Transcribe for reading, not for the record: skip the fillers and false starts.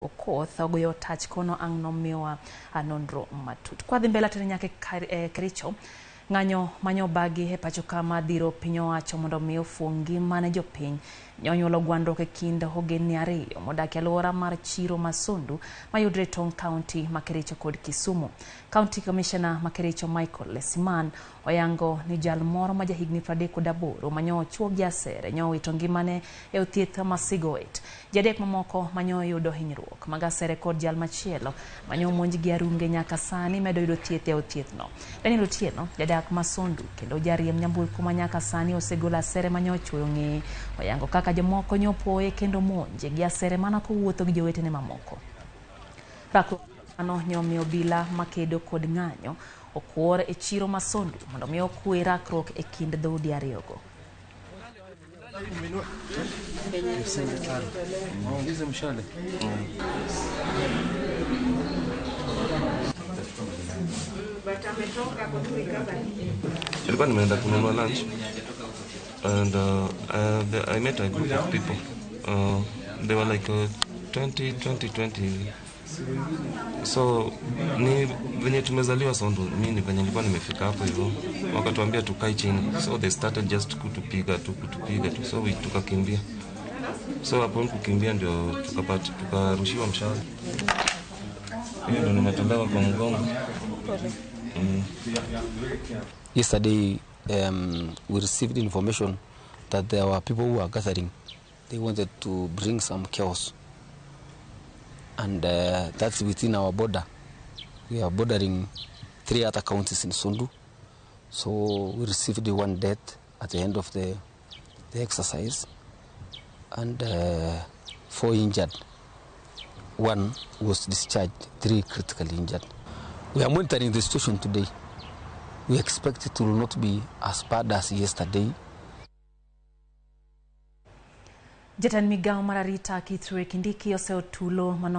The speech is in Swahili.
Okoth ogoyo tach kono ang'no miwa anondro matut. Kwa dhi mbele tene nyake Kericho ng'anyo manyo bagi e pacho kama dhiro piny owacho mondo mi ofuong ngima ne jopiny nyonyuolo gwandruok e kind ogendni ariyo modak e alwora mar chiro ma Sondu mayudre tong' kaunti ma Kericho kod Kisumu. County Komishona ma Kericho Lweny oyango ni jal moro ma jahigni 38 manyo chuo gi asere nyowito ngimane e othieth ma Sigowet. Jadek mamoko manyo yudo hinyruok mag asere kod jal machielo manyo monj gi arunge nyaka sani medo yudo thieth e othiethno. Daniel Otieno jadak ma Sondu kendo jariem nyamburko ma nyaka sani osegolo asere manyo chuoyo ng'eye oyango kaka jomoko nyopoe kendo monje gi asere mana kowuotho gi jowetene mamoko. Rakruok ano nyomiyo obila makedo kod ng'anyo okuor e chiro ma Sondu mondo mi okwe rakruok e kind dhoudi ariyogo. Nilikuwa nimeenda kununua lunch and I met a group of people. They were like 20. So ni venye tumezaliwa Sondu, mimi venye nilikuwa nimefika hapo hivyo wakatuambia tukae chini, so they started just kutupiga tu, so we tukakimbia. So hapo kukimbia ndio tukarushiwa mshale. Hiyo ndio nimetolewa kwa mgongo. Yesterday we received information that there were people who were gathering. They wanted to bring some chaos, and that's within our border. We are bordering 3 other counties in Sondu, so we received 1 death at the end of the exercise, and 4 injured. 1 was discharged, 3 critically injured. We are monitoring the situation today. We expect it will not be as bad as yesterday. Jatan migao mararita Kithure Kindiki oseotulo mano